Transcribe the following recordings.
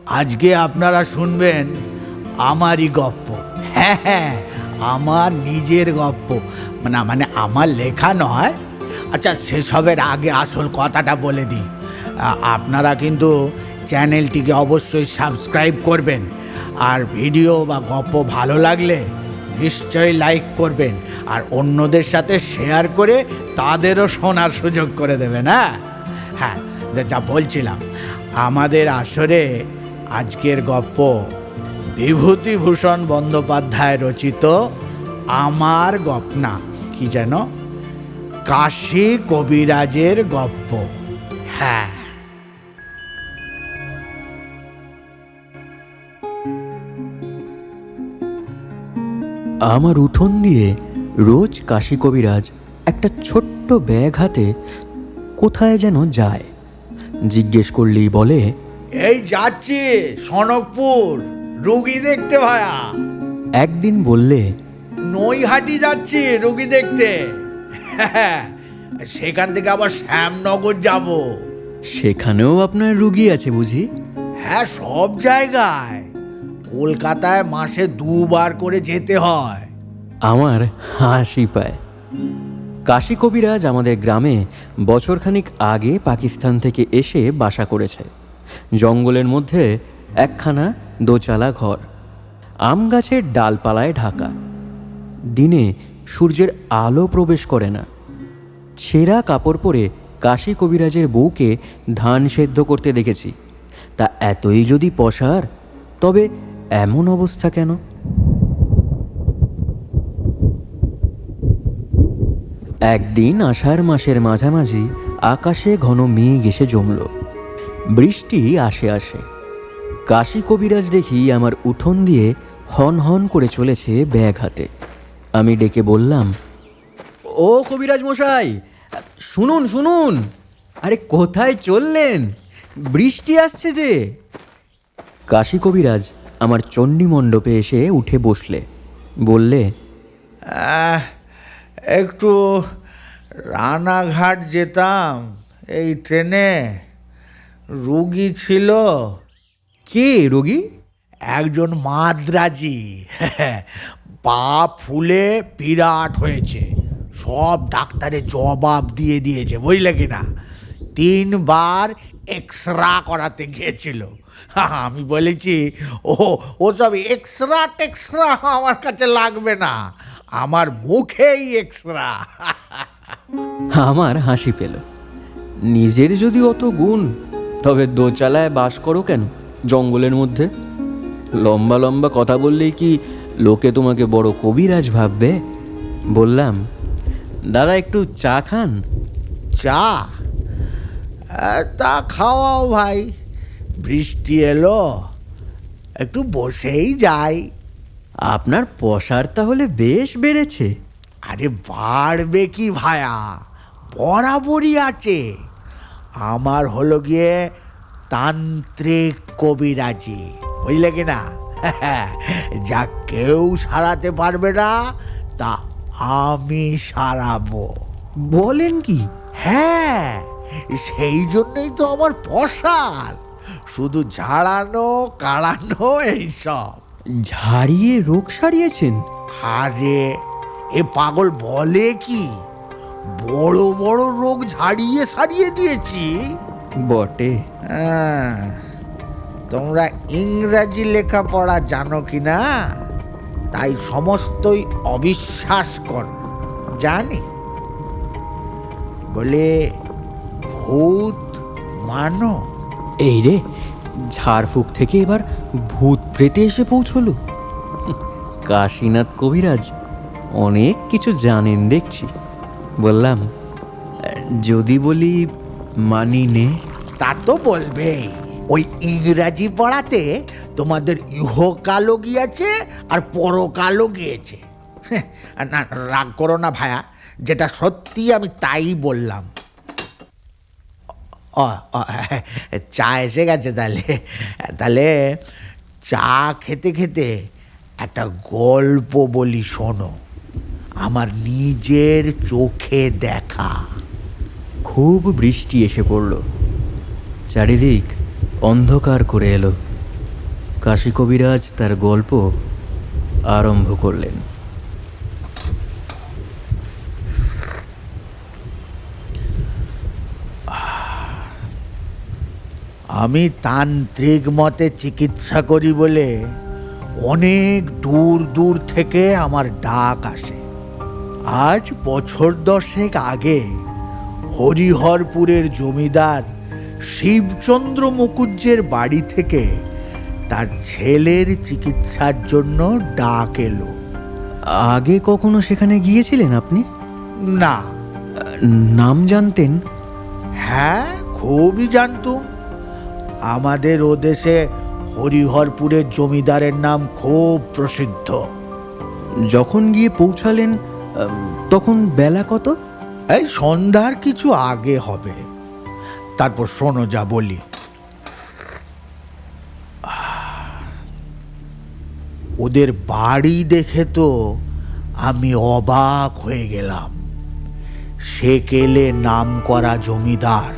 আজকে আপনারা শুনবেন আমারই গপ্প। হ্যাঁ হ্যাঁ, আমার নিজের গপ্প, মানে আমার লেখা নয়। আচ্ছা, সেসবের আগে আসল কথাটা বলে দিই। আপনারা কিন্তু চ্যানেলটিকে অবশ্যই সাবস্ক্রাইব করবেন, আর ভিডিও বা গপ্প ভালো লাগলে নিশ্চয়ই লাইক করবেন, আর অন্যদের সাথে শেয়ার করে তাদেরও শোনার সুযোগ করে দেবেন। হ্যাঁ, যেটা বলছিলাম, আমাদের আসরে আজকের গপ্প বিভূতিভূষণ বন্দ্যোপাধ্যায় রচিত আমার গপ্না, কি যেন, কাশী কবিরাজের গপ্প। হ্যাঁ, আমার উঠোন দিয়ে রোজ কাশী কবিরাজ একটা ছোট্ট ব্যাগ হাতে কোথায় যেন যায়। জিজ্ঞেস করলেই বলে, এই যাচ্ছি সনকপুর রুগী দেখতে ভায়া। একদিন বললে, নৈহাটি যাচ্ছি রুগী দেখতে। সেখান থেকে আবার শ্যামনগর যাব। সেখানেও আপনার রুগী আছে বুঝি? হ্যাঁ, সব জায়গায়। কলকাতায় মাসে 2বার করে যেতে হয়। আমার হাসি পায়। কাশী কবিরাজ আমাদের গ্রামে বছরখানিক আগে পাকিস্তান থেকে এসে বাসা করেছে। জঙ্গলের মধ্যে একখানা দোচালা ঘর, আম গাছের ডালপালায় ঢাকা। দিনে সূর্যের আলো প্রবেশ করে না। ছেঁড়া কাপড় পরে কাশী কবিরাজের বউকে ধান সেদ্ধ করতে দেখেছি। তা এতই যদি পসার, তবে এমন অবস্থা কেন? একদিন আষাঢ় মাসের মাঝামাঝি আকাশে ঘন মেঘ এসে জমল। বৃষ্টি আসে আসে। কাশী কবিরাজ দেখি আমার উঠোন দিয়ে হন হন করে চলেছে ব্যাগ হাতে। আমি ডেকে বললাম, ও কবিরাজ মশাই, শুনুন শুনুন। আরে কোথায় চললেন? বৃষ্টি আসছে যে। কাশী কবিরাজ আমার চণ্ডী মণ্ডপে এসে উঠে বসলে। বললে, একটু রানাঘাট যেতাম এই ট্রেনে, রুগী ছিল। কে রোগী? একজন মাদ্রাজি। পা ফুলে বিরাট হয়েছে, সব ডাক্তারে জবাব দিয়ে দিয়েছে, বুঝলে কি না। 3বার এক্সরা করাতে গিয়েছিল। আমি বলেছি, ও সব এক্সরা টেক্সরা আমার কাছে লাগবে না, আমার মুখেই এক্সরা। আমার হাসি পেল। নিজের যদি অত গুণ, তবে দোচালায় বাস করো কেন জঙ্গলের মধ্যে? লম্বা লম্বা কথা বললেই কি লোকে তোমাকে বড় কবিরাজ ভাববে? বললাম, দাদা একটু চা খান। চা? তা খাওয়াও ভাই, বৃষ্টি এলো, একটু বসেই যাই। আপনার পসার তাহলে বেশ বেড়েছে। আরে বাড়বে কি ভায়া, বরাবরই আছে। আমার হলো গিয়ে তান্ত্রিক কবিরাজি, বুঝলে কি না। যা কেউ সারাতে পারবে না, তা আমি সারাবো। বলেন কি? হ্যাঁ, সেই জন্যই তো আমার পসার, শুধু ঝাড়ানো কাড়ানো এইসব। ঝাড়িয়ে রোগ সারিয়েছেন? আরে এ পাগল বলে কি, বড় বড় রোগ ঝাড়িয়ে সারিয়ে দিয়েছি। বটে। তোমরা ইংরাজি লেখাপড়া জানো কি না, তাই সমস্তই অবিশ্বাস করো, জানি বলে ভূত মানো। এই রে, ঝাড়ফুঁক থেকে এবার ভূত প্রেতে এসে পৌঁছলো। কাশীনাথ কবিরাজ অনেক কিছু জানেন দেখছি। বললাম, যদি বলি মানি নে? তা তো বলবেই, ওই ইংরাজি পড়াতে তোমাদের ইহকালও গিয়েছে আর পরকালও গিয়েছে। না, রাগ করো না ভায়া, যেটা সত্যি আমি তাই বললাম। চা এসে গেছে। তাহলে চা খেতে খেতে একটা গল্প বলি, শোনো, আমার নিজের চোখে দেখা। খুব বৃষ্টি এসে পড়ল। চারিদিক অন্ধকার করে এলো। কাশী কবিরাজ তার গল্প আরম্ভ করলেন। আমি তান্ত্রিক মতে চিকিৎসা করি বলে অনেক দূর দূর থেকে আমার ডাক আসে। আজ বছর 10 আগে হরিহরপুরের জমিদার শিবচন্দ্র মুকুজ্জের বাড়ি থেকে তার ছেলের চিকিৎসার জন্য ডাক এলো। আগে কখনো সেখানে গিয়েছিলেন আপনি? না। নাম জানতেন? হ্যাঁ, খুবই জানতুম। আমাদের ও দেশে হরিহরপুরের জমিদারের নাম খুব প্রসিদ্ধ। যখন গিয়ে পৌঁছালেন তখন বেলা কত? এই সন্ধ্যার কিছু আগে হবে। তারপর শোনো যা বলি। ওদের বাড়ি দেখে তো আমি অবাক হয়ে গেলাম। সেকেলে নাম করা জমিদার,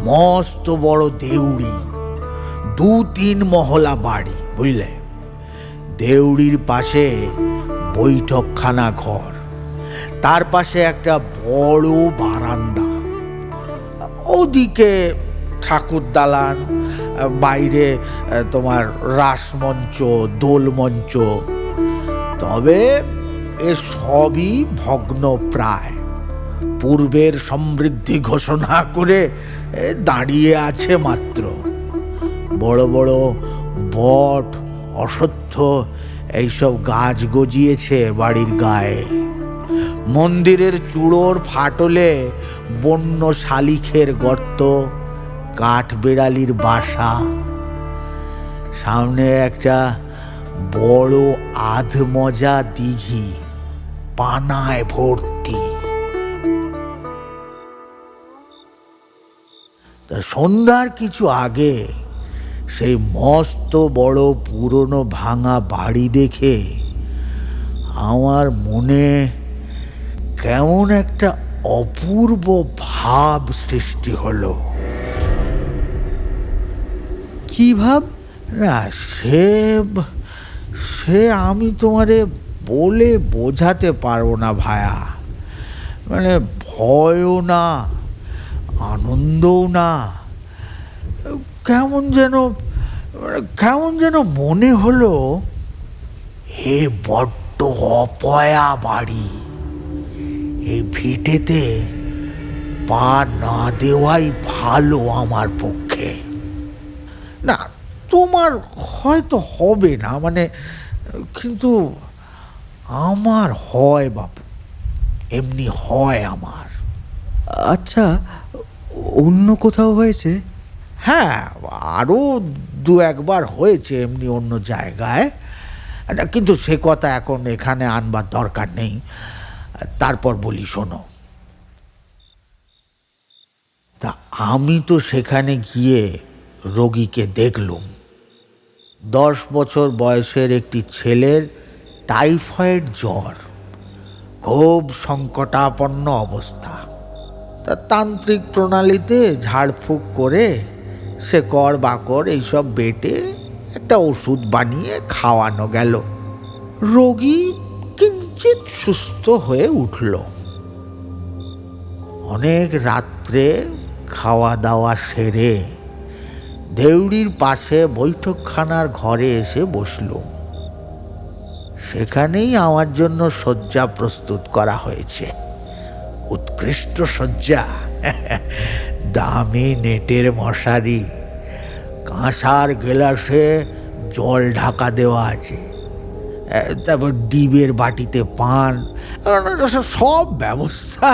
মস্ত বড় দেউড়ি, 2-3 মহলা বাড়ি, বুঝলে। দেউড়ির পাশে বৈঠকখানা ঘর, তার পাশে একটা বড় বারান্দা, ওদিকে ঠাকুর দালান, বাইরে তোমার রাসমঞ্চ, দোলমঞ্চ। তবে এ সবই ভগ্ন প্রায়, পূর্বের সমৃদ্ধি ঘোষণা করে দাঁড়িয়ে আছে মাত্র। বড় বড় বট, অশ্বত্থ এইসব গাছ গজিয়েছে বাড়ির গায়ে। মন্দিরের চূড়োর ফাটলে বন্য শালিখের গর্ত, কাঠবেড়ালির বাসা। সামনে একটা বড় আধমজা দিঘি, পানায় ভর্তি। তা সন্ধ্যার কিছু আগে সেই মস্ত বড় পুরনো ভাঙা বাড়ি দেখে আমার মনে কেমন একটা অপূর্ব ভাব সৃষ্টি হলো। কি ভাব? না, সে আমি তোমারে বলে বোঝাতে পারবো না ভায়া। মানে ভয়ও না, আনন্দও না, কেমন যেন মনে হলো হে বড্ড অপয়া বাড়ি, এই ভিটেতে পা না দেওয়াই ভালো আমার পক্ষে। না, তোমার হয়তো হবে না, মানে, কিন্তু আমার হয় বাপু, এমনি হয় আমার। আচ্ছা, অন্য কোথাও হয়েছে? হ্যাঁ, আরও 2-1বার হয়েছে এমনি অন্য জায়গায়, কিন্তু সে কথা এখন এখানে আনবার দরকার নেই। তারপর বলি শোনো। তা আমি তো সেখানে গিয়ে রোগীকে দেখলুম। 10 বছর বয়সের একটি ছেলের টাইফয়েড জ্বর, খুব সংকটাপন্ন অবস্থা। তা তান্ত্রিক প্রণালীতে ঝাড়ফুঁক করে শেকড় বাকড় এইসব বেটে একটা ওষুধ বানিয়ে খাওয়ানো গেল। রোগী কিঞ্চিৎ সুস্থ হয়ে উঠল। অনেক রাত্রে খাওয়া দাওয়া সেরে দেউড়ির পাশে বৈঠকখানার ঘরে এসে বসল। সেখানেই আমার জন্য শয্যা প্রস্তুত করা হয়েছে, উৎকৃষ্ট শয্যা। দামি নেটের মশারি, কাঁসার গেলাসে জল ঢাকা দেওয়া আছে, তারপর ডিবের বাটিতে পান, সব ব্যবস্থা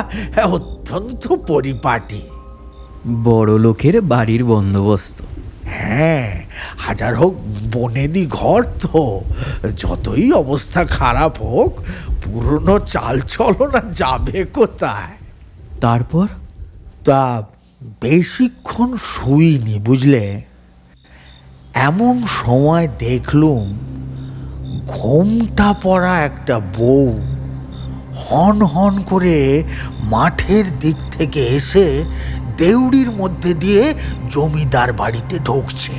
অত্যন্ত পরিপাটি। বড় লোকের বাড়ির বন্দোবস্ত। হ্যাঁ, হাজার হোক বনেদি ঘর তো, যতই অবস্থা খারাপ হোক পুরনো চাল চলনা যাবে কোথায়। তারপর? তা বেশিক্ষণ শুইনি, বুঝলে। এমন সময় দেখলুম ঘোমটা পরা একটা বউ হন হন করে মাঠের দিক থেকে এসে দেউড়ির মধ্যে দিয়ে জমিদার বাড়িতে ঢুকছে।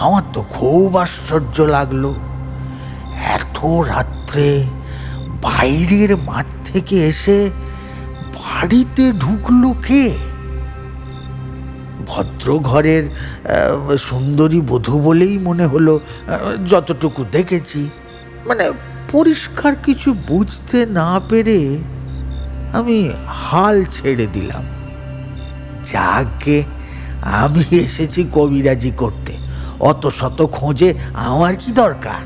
আমার তো খুব আশ্চর্য লাগলো, এত রাত্রে বাইরের মাঠ থেকে এসে বাড়িতে ঢুকলো কে? ভদ্র ঘরের সুন্দরী বধূ বলেই মনে হলো, যতটুকু দেখেছি। মানে পরিষ্কার কিছু বুঝতে না পেরে আমি হাল ছেড়ে দিলাম। যাকে আমি এসেছি কবিরাজি করতে, অত শত খোঁজে আমার কি দরকার?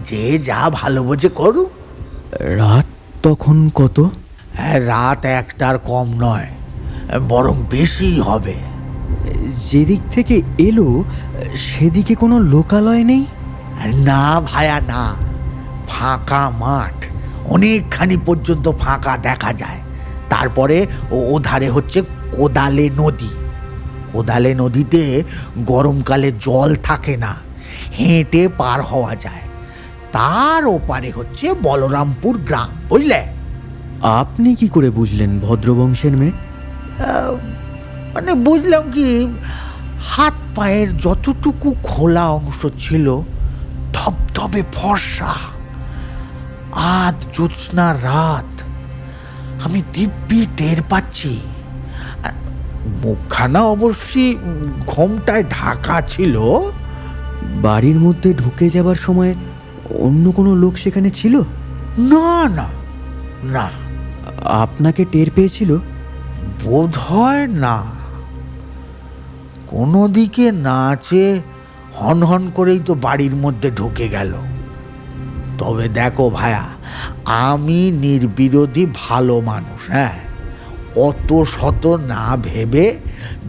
যে যা ভালো বোঝে করুক। রাত তখন কত? রাত একটার কম নয়, বরং বেশি হবে। যেদিক থেকে এলো সেদিকে কোনো লোকালয় নেই? না ভায়া না, ফাঁকা মাঠ, অনেকখানি পর্যন্ত ফাঁকা দেখা যায়। তারপরে ওধারে হচ্ছে কোদালে নদী। কোদালে নদীতে গরমকালে জল থাকে না, হেঁটে পার হওয়া যায়। তার ওপারে হচ্ছে বলরামপুর গ্রাম, বুঝলে? আপনি কি করে বুঝলেন ভদ্রবংশের মেয়ে? মানে বুঝলাম কি, হাত পায়ের যতটুকু খোলা অংশ ছিল ধবধবে ফর্সা, আধ জ্যোৎস্না রাত, আমি দিব্যি টের পাচ্ছি। মুখখানা অবশ্যই ঘোমটায় ঢাকা ছিল। বাড়ির মধ্যে ঢুকে যাবার সময় অন্য কোনো লোক সেখানে ছিল? না না না, আপনাকে টের পেয়েছিল? বোধ হয় না। কোনো দিকে না চেয়ে হন হন করেই তো বাড়ির মধ্যে ঢুকে গেল। তবে দেখো ভায়া, আমি নির্বিরোধী ভালো মানুষ। হ্যাঁ, অত শত না ভেবে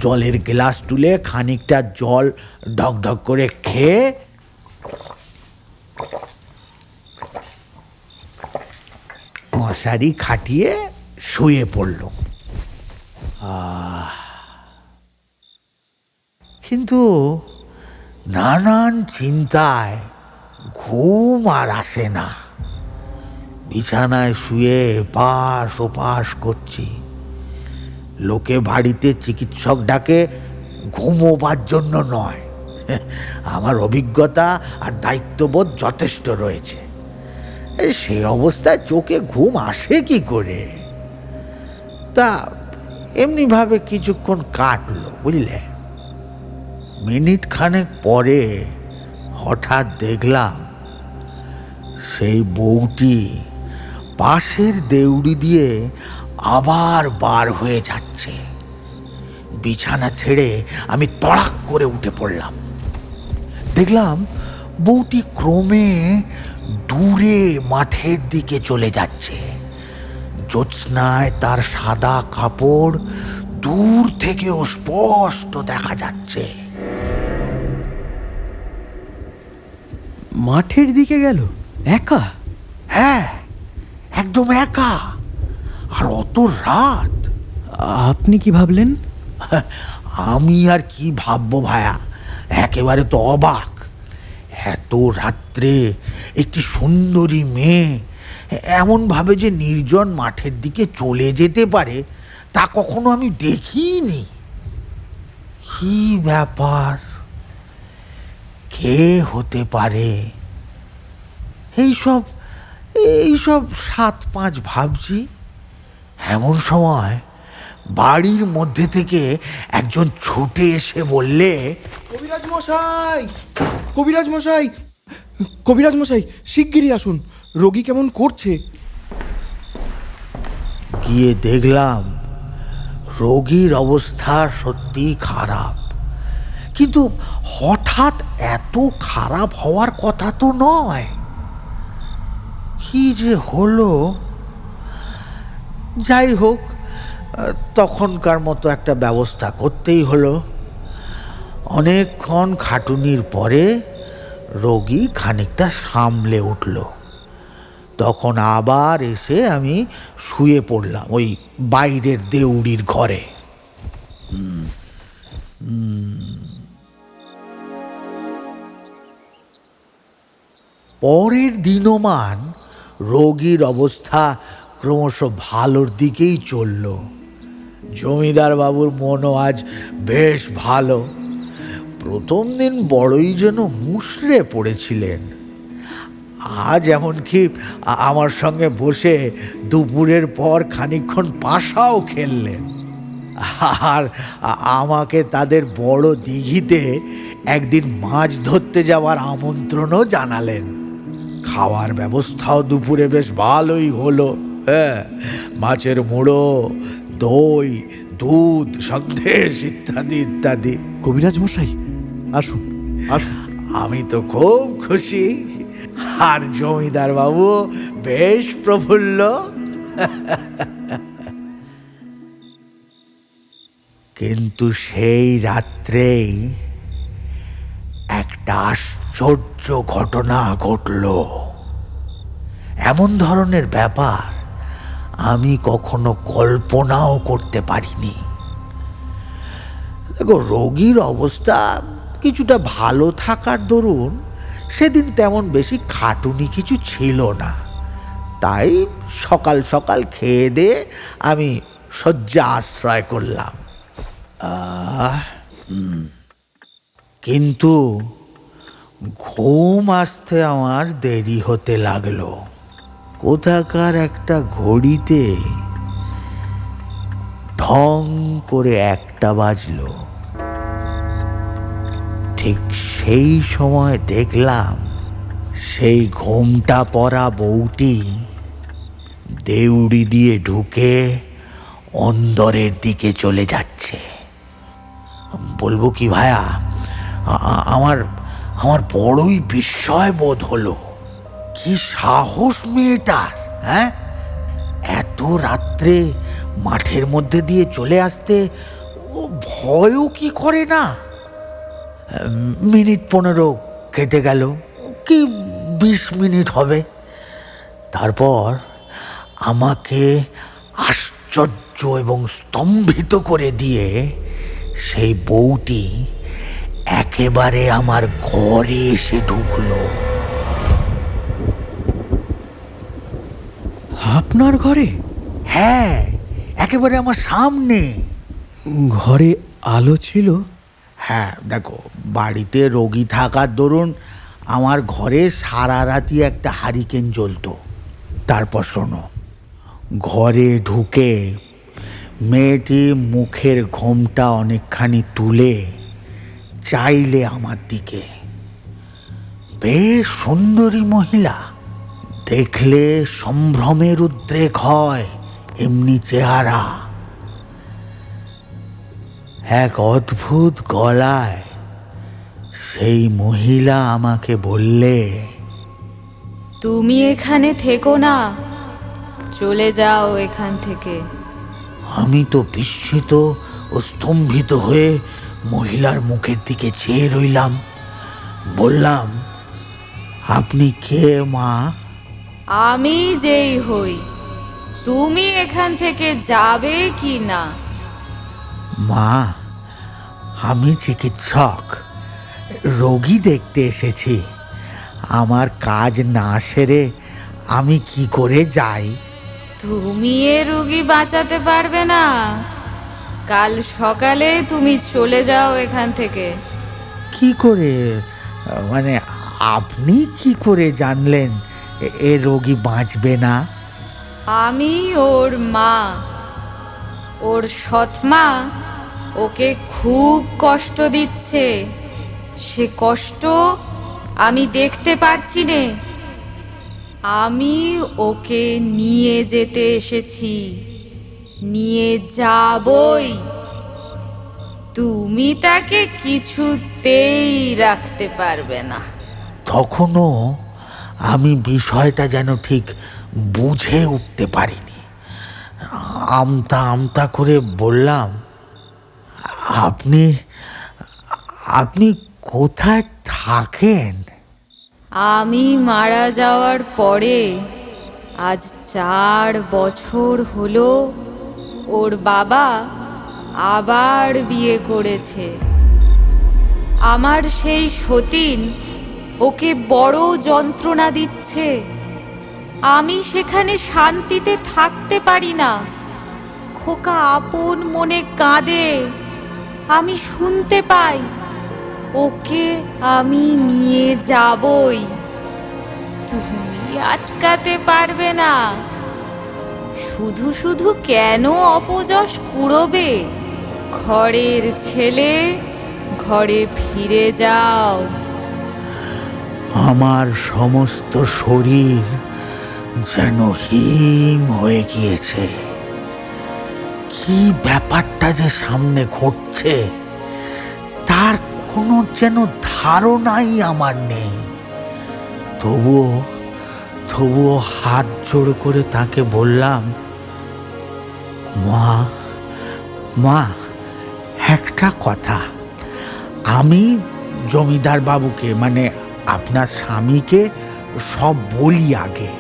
জলের গ্লাস তুলে খানিকটা জল ঢকঢক করে খেয়ে মশারি খাটিয়ে শুয়ে পড়ল। কিন্তু নানান চিন্তায় ঘুম আর আসে না। বিছানায় শুয়ে এপাশ ওপাশ করছি। লোকে বাড়িতে চিকিৎসক ডাকে ঘুমোবার জন্য নয়, আমার অভিজ্ঞতা আর দায়িত্ববোধ যথেষ্ট রয়েছে। সে অবস্থায় চোখে ঘুম আসে কি করে? তা এমনিভাবে কিছুক্ষণ কাটলো, বুঝলে। মিনিট খানেক পরে হঠাৎ দেখলাম সেই বউটি পাশের দেউড়ি দিয়ে আবার বার হয়ে যাচ্ছে। বিছানা ছেড়ে আমি তড়াক করে উঠে পড়লাম। দেখলাম বউটি ক্রমে দূরে মাঠের দিকে চলে যাচ্ছে। জ্যোৎস্নায় তার সাদা কাপড় দূর থেকেও স্পষ্ট দেখা যাচ্ছে। মাঠের দিকে গেল একা? হ্যাঁ, একদম একা, আর অত রাত। আপনি কি ভাবলেন? আমি আর কি ভাববো ভায়া, একেবারে তো অবাক। এত রাত্রে একটি সুন্দরী মেয়ে এমনভাবে যে নির্জন মাঠের দিকে চলে যেতে পারে, তা কখনো আমি দেখিনি। কি ব্যাপার, কে হতে পারে? এইসব এইসব 7-5 ভাবছি। এমন সময় বাড়ির মধ্যে থেকে একজন ছুটে এসে বললে, কবিরাজ মশাই, কবিরাজ মশাই, কবিরাজ মশাই, শিগগিরই আসুন, রোগী কেমন করছে। গিয়ে দেখলাম রোগীর অবস্থা সত্যি খারাপ, কিন্তু হঠাৎ এত খারাপ হওয়ার কথা তো নয়। কি যে হলো! যাই হোক, তখনকার মতো একটা ব্যবস্থা করতেই হলো। অনেকক্ষণ খাটুনির পরে রোগী খানিকটা সামলে উঠল। তখন আবার এসে আমি শুয়ে পড়লাম ওই বাইরের দেউড়ির ঘরে। পরের দিনমান রোগীর অবস্থা ক্রমশ ভালোর দিকেই চলল। জমিদার বাবুর মনও আজ বেশ ভালো। প্রথম দিন বড়ই যেন মুষড়ে পড়েছিলেন। আজ এমনকি আমার সঙ্গে বসে দুপুরের পর খানিকক্ষণ পাশাও খেললেন, আর আমাকে তাদের বড় দিঘিতে একদিন মাছ ধরতে যাওয়ার আমন্ত্রণও জানালেন। খাওয়ার ব্যবস্থাও দুপুরে বেশ ভালোই হলো। হ্যাঁ, মাছের মুড়ো, দই, দুধ, সন্দেশ ইত্যাদি ইত্যাদি। কবিরাজ মশাই, আসুন আসুন। আমি তো খুব খুশি, আর জমিদার বাবু বেশ প্রফুল্ল। কিন্তু সেই রাত্রেই একটা আশ্চর্য ঘটনা ঘটল। এমন ধরনের ব্যাপার আমি কখনো কল্পনাও করতে পারিনি। দেখো, রোগীর অবস্থা কিছুটা ভালো থাকার দরুন সেদিন তেমন বেশি খাটুনি কিছু ছিল না, তাই সকাল সকাল খেয়ে দিয়ে আমি শয্যা আশ্রয় করলাম। কিন্তু ঘুম আসতে আমার দেরি হতে লাগলো। কোথাকার একটা ঘড়িতে ঢং করে 1টা বাজলো। ঠিক সেই সময় দেখলাম সেই ঘোমটা পরা বউটি দেউড়ি দিয়ে ঢুকে অন্দরের দিকে চলে যাচ্ছে। বলবো কি ভায়া, আমার আমার বড়ই বিস্ময় বোধ হলো। কি সাহস মেয়েটার! হ্যাঁ, এত রাত্রে মাঠের মধ্যে দিয়ে চলে আসতে ও ভয়ও কি করে না? মিনিট 15 কেটে গেল, কি 20 মিনিট হবে। তারপর আমাকে আশ্চর্য এবং স্তম্ভিত করে দিয়ে সেই বউটি একেবারে আমার ঘরে এসে ঢুকলো। আপনার ঘরে? হ্যাঁ, একেবারে আমার সামনে। ঘরে আলো ছিল? হ্যাঁ, দেখো, বাড়িতে রোগী থাকার দরুন আমার ঘরে সারা রাতি একটা হারিকেন জ্বলতো। তারপর শোনো, ঘরে ঢুকে মেয়েটি মুখের ঘোমটা অনেকখানি তুলে চাইলে আমার দিকে। বেশ সুন্দরী মহিলা, দেখলে সম্ভ্রমের উদ্রেক হয় এমনি চেহারা। এক অদ্ভুত গলায় সেই মহিলা আমাকে বললে, তুমি এখানে থেকো না, চলে যাও এখান থেকে। আমি তো বিস্মিত ও স্তম্ভিত হয়ে মহিলার মুখের দিকে চেয়ে রইলাম। বললাম, আপনি কে মা? আমি যেই হই, তুমি এখান থেকে যাবে কি না? মা, আমি চিকিৎসক, রোগী দেখতে এসেছি। আমার কাজ না সেরে আমি কি করে যাই? তুমি এ রোগী বাঁচাতে পারবে না। কাল সকালে তুমি চলে যাও এখান থেকে। কি করে? মানে আপনি কি করে জানলেন এ রোগী বাঁচবে না? আমি ওর মা, ওর সৎমা ওকে খুব কষ্ট দিচ্ছে। সে কষ্ট আমি দেখতে পারছি নে। আমি ওকে নিয়ে যেতে এসেছি, নিয়ে যাবই। তুমি তাকে কিছুতেই রাখতে পারবে না। তখনও আমি বিষয়টা যেন ঠিক বুঝে উঠতে পারিনি। আমতা আমতা করে বললাম, আপনি আপনি কোথায় থাকেন? আমি মারা যাওয়ার পরে আজ 4 বছর হলো ওর বাবা আবার বিয়ে করেছে। আমার সেই সতীন ওকে বড় যন্ত্রণা দিচ্ছে। আমি সেখানে শান্তিতে থাকতে পারি না। খোকা আপন মনে কাঁদে, আমি শুনতে পাই। ওকে আমি নিয়ে যাবই, তুমি আটকাতে পারবে না। শুধু শুধু কেন অপযশ কুড়োবে? ঘরের ছেলে, ঘরে ফিরে যাও। আমার সমস্ত শরীর যেন হিম হয়ে গিয়েছে। কি ব্যাপারটা যে সামনে ঘটছে তার কোনো যেন ধারণাই আমার নেই। তবুও হাত জোড় করে তাকে বললাম, মা মা, একটা কথা, আমি জমিদার বাবুকে মানে আপনার স্বামীকে সব বলি আগে।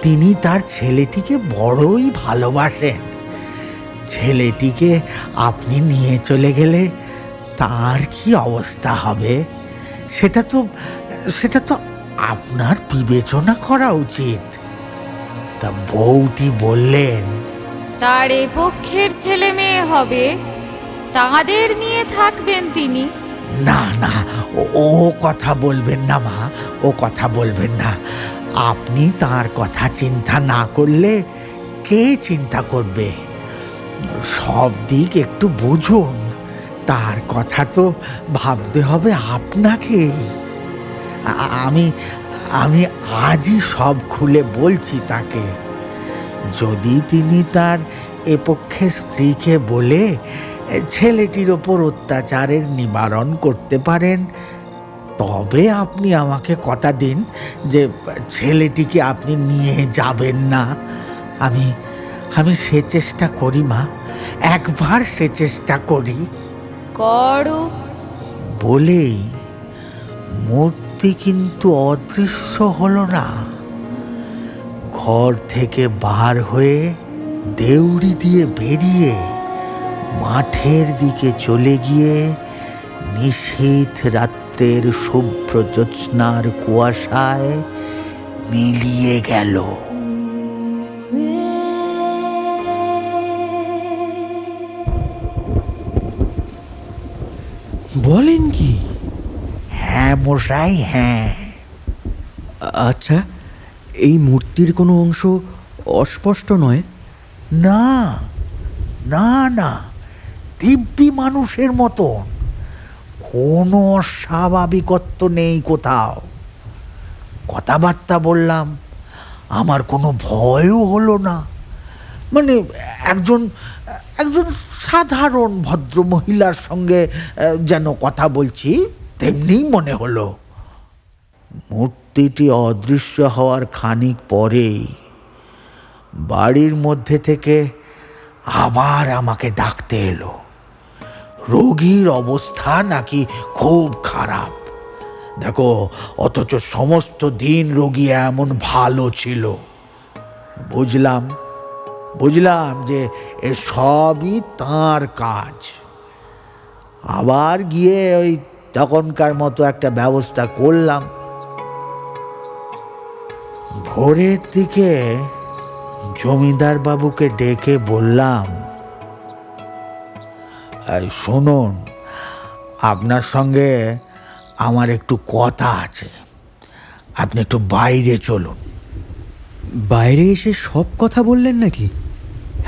তিনি তার ছেলেটিকে বড়ই ভালোবাসেন। ছেলেটিকে আপনি নিয়ে চলে গেলে তার কি অবস্থা হবে সেটা তো আপনার বিবেচনা করা উচিত। তা বউটি বললেন, তার এ পক্ষের ছেলে মেয়ে হবে, তাদের নিয়ে থাকবেন তিনি। না না, ও কথা বলবেন না মা, ও কথা বলবেন না। আপনি তার কথা চিন্তা না করলে কে চিন্তা করবে? সব দিক একটু বুঝুন, তার কথা তো ভাবতে হবে আপনাকেই। আমি আজই সব খুলে বলছি তাকে। যদি তিনি তার এ পক্ষে স্ত্রীকে বলে ছেলেটির ওপর অত্যাচারের নিবারণ করতে পারেন, তবে আপনি আমাকে কথা দিন যে ছেলেটিকে আপনি নিয়ে যাবেন না। আমি সে চেষ্টা করি মা, একবার সে চেষ্টা করি। করো। বলেই মূর্তি কিন্তু অদৃশ্য হলো না। ঘর থেকে বার হয়ে দেউড়ি দিয়ে বেরিয়ে মাঠের দিকে চলে গিয়ে নিশীথ রাত্রের শুভ্র জ্যোৎস্নার কুয়াশায় মিলিয়ে গেল। বলেন কি? হ্যাঁ মশাই, হ্যাঁ। আচ্ছা, এই মূর্তির কোনো অংশ অস্পষ্ট নয়? না না না, দিব্যি মানুষের মতন, কোনো অস্বাভাবিকত্ব নেই কোথাও। কথাবার্তা বললাম, আমার কোনো ভয়ও হলো না। মানে একজন সাধারণ ভদ্র মহিলার সঙ্গে যেন কথা বলছি তেমনিই মনে হলো। মূর্তিটি অদৃশ্য হওয়ার খানিক পরেই বাড়ির মধ্যে থেকে আবার আমাকে ডাকতে এলো। রোগীর অবস্থা নাকি খুব খারাপ। দেখো, অথচ সমস্ত দিন রোগী এমন ভালো ছিল। বুঝলাম যে এ সবই তাঁর কাজ। আবার গিয়ে ওই তখনকার মতো একটা ব্যবস্থা করলাম। ভোরের দিকে জমিদার বাবুকে ডেকে বললাম, শুনুন, আপনার সঙ্গে আমার একটু কথা আছে, আপনি একটু বাইরে চলুন। বাইরে এসে সব কথা বললেন নাকি?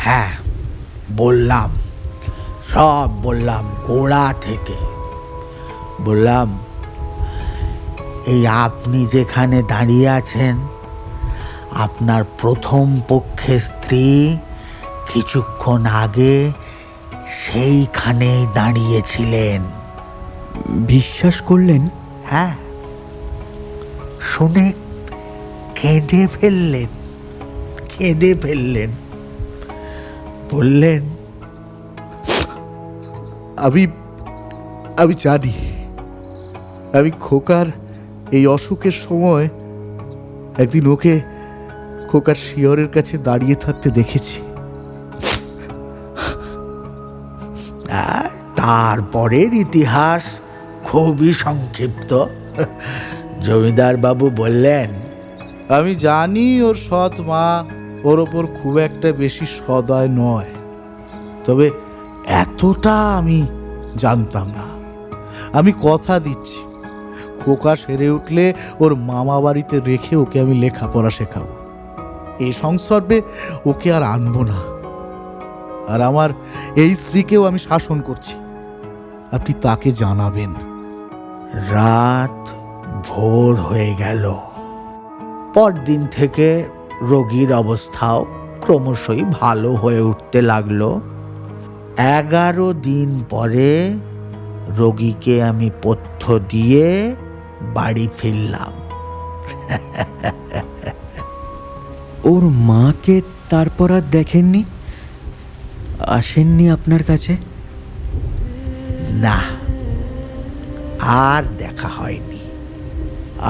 হ্যাঁ বললাম, সব বললাম, গোড়া থেকে বললাম। এই আপনি যেখানে দাঁড়িয়ে আছেন, আপনার প্রথম পক্ষের স্ত্রী কিছুক্ষণ আগে সেইখানেই দাঁড়িয়েছিলেন। বিশ্বাস করলেন? হ্যাঁ। শুনে কেঁদে ফেললেন। বললেন, আমি জানি, আমি খোকার এই অসুখের সময় একদিন ওকে খোকার শিয়রের কাছে দাঁড়িয়ে থাকতে দেখেছি। তারপরের ইতিহাস খুবই সংক্ষিপ্ত। জমিদার বাবু বললেন, আমি জানি ওর সৎ মা ওর ওপর খুব একটা বেশি সদয় নয়, তবে এতটা আমি জানতাম না। আমি কথা দিচ্ছি, খোকা সেরে উঠলে ওর মামা বাড়িতে রেখে ওকে আমি লেখাপড়া শেখাবো। এই সংসর্গে ওকে আর আনবো না। আর আমার এই স্ত্রীকেও আমি শাসন করছি, আপনি তাকে জানাবেন। রাত ভোর হয়ে গেল। পরদিন থেকে রোগীর অবস্থাও ক্রমশই ভালো হয়ে উঠতে লাগলো। 11 দিন পরে রোগীকে আমি পথ্য দিয়ে বাড়ি ফিরলাম। ওর মাকে তারপর আর দেখেননি? আসেননি আপনার কাছে? না, আর দেখা হয়নি।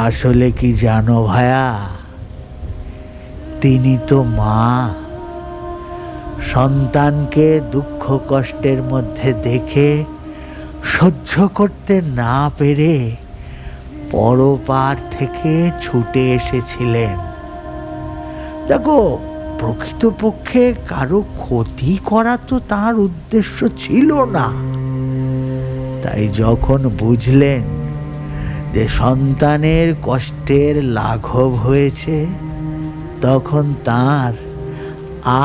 আসলে কি জানো ভায়া, তিনি তো মা। সন্তানকে দুঃখ কষ্টের মধ্যে দেখে সহ্য করতে না পেরে পরপার থেকে ছুটে এসেছিলেন। দেখো, প্রকৃতপক্ষে কারো ক্ষতি করা তো তার উদ্দেশ্য ছিল না। তাই যখন বুঝলেন যে সন্তানের কষ্টের লাঘব হয়েছে, তখন তার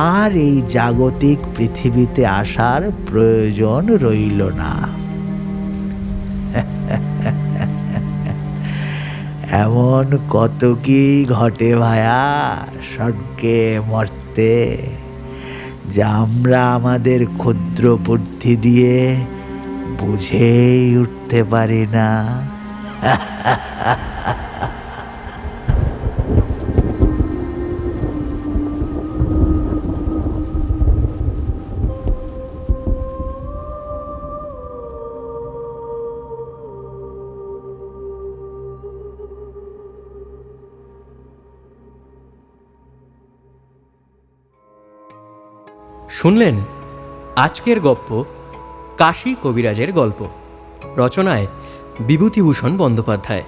আর এই জাগতিক পৃথিবীতে আসার প্রয়োজন রইল না। এমন কত কি ঘটে ভায়া স্বর্গে মর্তে, যা আমরা আমাদের ক্ষুদ্র বুদ্ধি দিয়ে বুঝেই উঠতে পারি না। শুনলেন আজকের গল্প কাশী কবিরাজের গল্প। রচনায় বিভূতিভূষণ বন্দ্যোপাধ্যায়।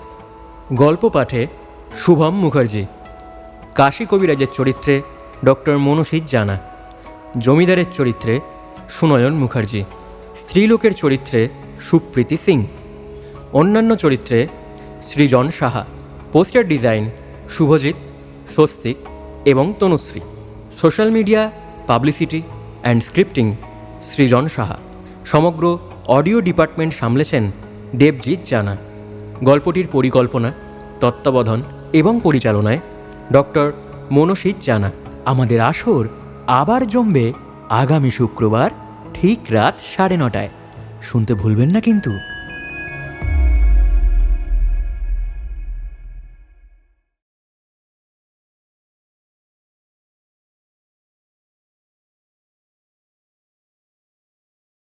গল্প পাঠে শুভম মুখার্জি। কাশী কবিরাজের চরিত্রে ডক্টর মনসিজ জানা, জমিদারের চরিত্রে সুনয়ন মুখার্জি, স্ত্রীলোকের চরিত্রে সুপ্রীতি সিং, অন্যান্য চরিত্রে সৃজন সাহা। পোস্টার ডিজাইন শুভজিৎ, স্বস্তিক এবং Tanushree. Social media, publicity and scripting Srijan Saha. সমগ্র অডিও ডিপার্টমেন্ট সামলেছেন দেবজিৎ জানা। গল্পটির পরিকল্পনা, তত্ত্বাবধান এবং পরিচালনায় ডক্টর মনসিজ জানা। আমাদের আসর আবার জমবে আগামী শুক্রবার ঠিক রাত 9:30। শুনতে ভুলবেন না কিন্তু।